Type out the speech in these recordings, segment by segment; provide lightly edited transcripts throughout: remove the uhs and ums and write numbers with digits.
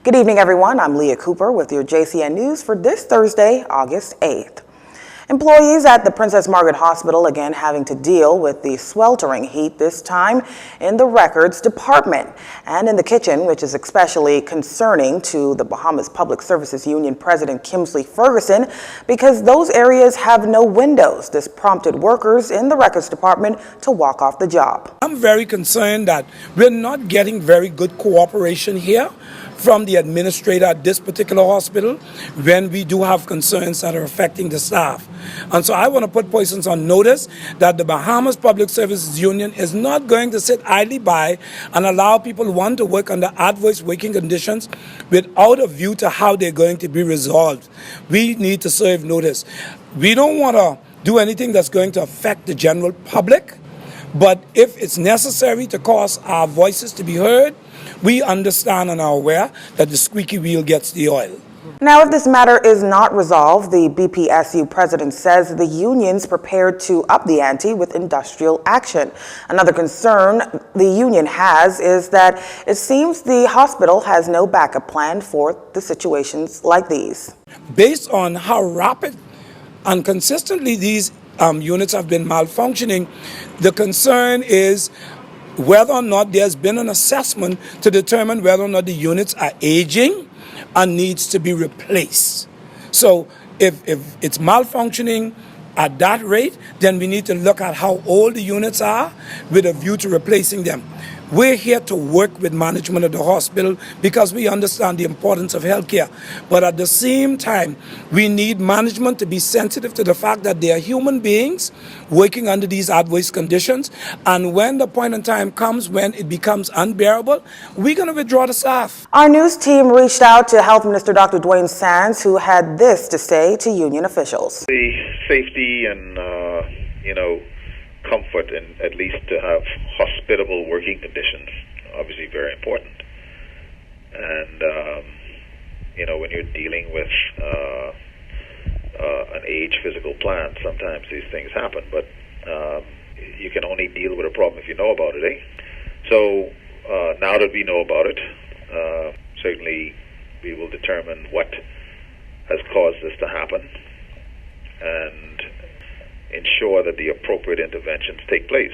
Good evening, everyone. I'm Leah Cooper with your JCN News for this Thursday, August 8th. Employees at the Princess Margaret Hospital again having to deal with the sweltering heat, this time in the records department and in the kitchen, which is especially concerning to the Bahamas Public Services Union President Kimsley Ferguson because those areas have no windows. This prompted workers in the records department to walk off the job. I'm very concerned that we're not getting very good cooperation here from the administrator at this particular hospital when we do have concerns that are affecting the staff. And so I want to put persons on notice that the Bahamas Public Services Union is not going to sit idly by and allow people who want to work under adverse working conditions without a view to how they're going to be resolved. We need to serve notice. We don't want to do anything that's going to affect the general public, but if it's necessary to cause our voices to be heard, we understand and are aware that the squeaky wheel gets the oil. Now, if this matter is not resolved, the BPSU president says the union's prepared to up the ante with industrial action. Another concern the union has is that it seems the hospital has no backup plan for the situations like these. Based on how rapid and consistently these units have been malfunctioning, the concern is whether or not there's been an assessment to determine whether or not the units are aging and needs to be replaced. So if it's malfunctioning at that rate, then we need to look at how old the units are with a view to replacing them. We're here to work with management of the hospital because we understand the importance of healthcare. But at the same time, we need management to be sensitive to the fact that they are human beings working under these adverse conditions. And when the point in time comes when it becomes unbearable, we're going to withdraw the staff. Our news team reached out to Health Minister Dr. Dwayne Sands, who had this to say to union officials. The safety and, comfort and at least to have hospitable working conditions, obviously very important. And, when you're dealing with an age physical plant, sometimes these things happen, but you can only deal with a problem if you know about it, eh? So now that we know about it, certainly we will determine what has caused this to happen and ensure that the appropriate interventions take place.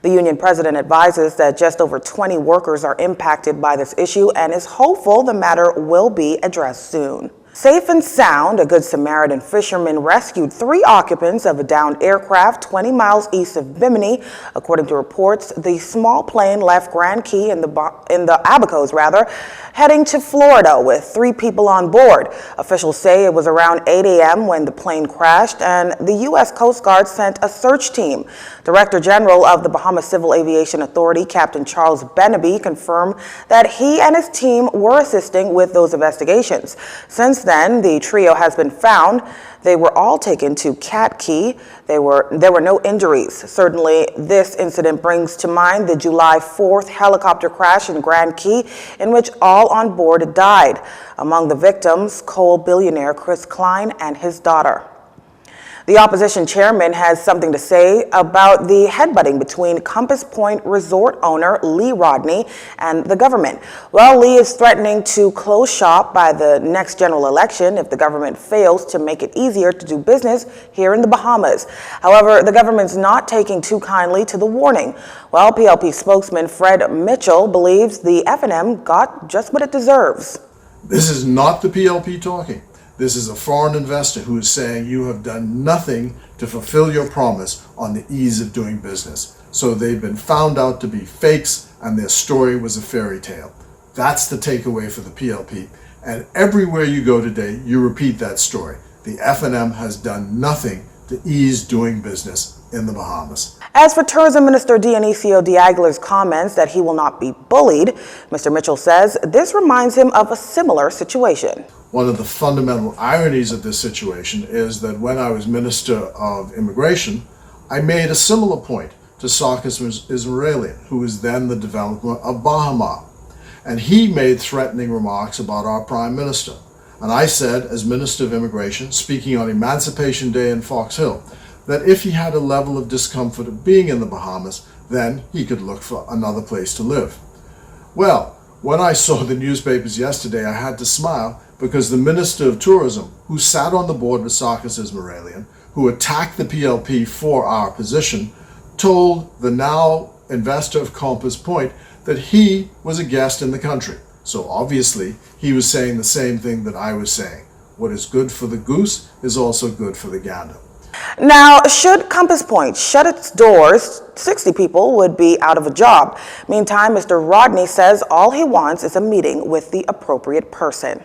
The union president advises that just over 20 workers are impacted by this issue and is hopeful the matter will be addressed soon. Safe and sound, a Good Samaritan fisherman rescued 3 occupants of a downed aircraft 20 miles east of Bimini. According to reports, the small plane left Grand Key in the Abacos, heading to Florida with 3 people on board. Officials say it was around 8 a.m. when the plane crashed, and the U.S. Coast Guard sent a search team. Director General of the Bahamas Civil Aviation Authority, Captain Charles Benaby, confirmed that he and his team were assisting with those investigations. Since then, the trio has been found. They were all taken to Cat Key. There were no injuries. Certainly, this incident brings to mind the July 4th helicopter crash in Grand Key, in which all on board died. Among the victims, coal billionaire Chris Klein and his daughter. The opposition chairman has something to say about the headbutting between Compass Point resort owner Lee Rodney and the government. Well, Lee is threatening to close shop by the next general election if the government fails to make it easier to do business here in the Bahamas. However, the government's not taking too kindly to the warning. Well, PLP spokesman Fred Mitchell believes the F&M got just what it deserves. This is not the PLP talking. This is a foreign investor who is saying you have done nothing to fulfill your promise on the ease of doing business. So they've been found out to be fakes and their story was a fairy tale. That's the takeaway for the PLP. And everywhere you go today, you repeat that story. The F&M has done nothing to ease doing business in the Bahamas. As for Tourism Minister Dionisio de Aguilar's comments that he will not be bullied, Mr. Mitchell says this reminds him of a similar situation. One of the fundamental ironies of this situation is that when I was Minister of Immigration, I made a similar point to Sarkis Israelian, who was then the developer of Bahama. And he made threatening remarks about our Prime Minister. And I said, as Minister of Immigration, speaking on Emancipation Day in Fox Hill, that if he had a level of discomfort of being in the Bahamas, then he could look for another place to live. Well, When I saw the newspapers yesterday, I had to smile because the Minister of Tourism, who sat on the board with Sarkis Ismailian, who attacked the PLP for our position, told the now investor of Compass Point that he was a guest in the country. So obviously, he was saying the same thing that I was saying. What is good for the goose is also good for the gander. Now, should Compass Point shut its doors, 60 people would be out of a job. Meantime, Mr. Rodney says all he wants is a meeting with the appropriate person.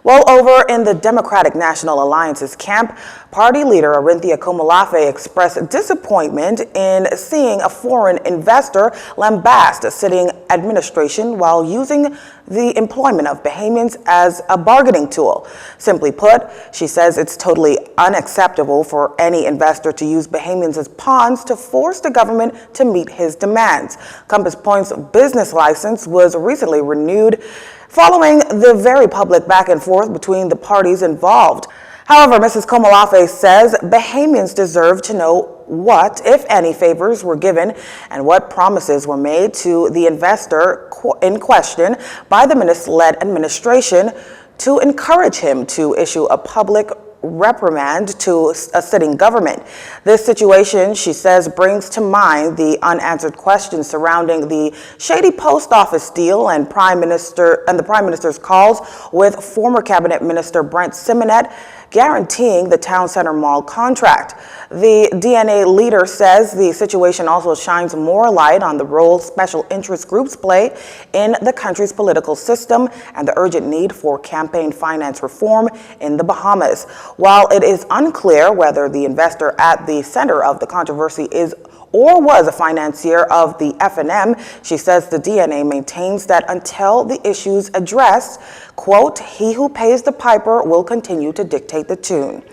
Well, over in the Democratic National Alliance's camp, party leader Arinthia Komolafe expressed disappointment in seeing a foreign investor lambast a sitting administration while using the employment of Bahamians as a bargaining tool. Simply put, she says it's totally unacceptable for any investor to use Bahamians as pawns to force the government to meet his demands. Compass Point's business license was recently renewed following the very public back and forth between the parties involved. However, Mrs. Komolafe says Bahamians deserve to know what, if any, favors were given and what promises were made to the investor in question by the minister-led administration to encourage him to issue a public reprimand to a sitting government. This situation, she says, brings to mind the unanswered questions surrounding the shady post office deal and the Prime Minister's calls with former Cabinet Minister Brent Simonet guaranteeing the Town Center Mall contract. The DNA leader says the situation also shines more light on the role special interest groups play in the country's political system and the urgent need for campaign finance reform in the Bahamas. While it is unclear whether the investor at the center of the controversy is or was a financier of the FNM, she says the DNA maintains that until the issues addressed, quote, he who pays the piper will continue to dictate the tune.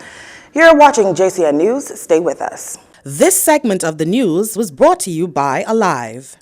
You're watching JCN News. Stay with us. This segment of the news was brought to you by Alive.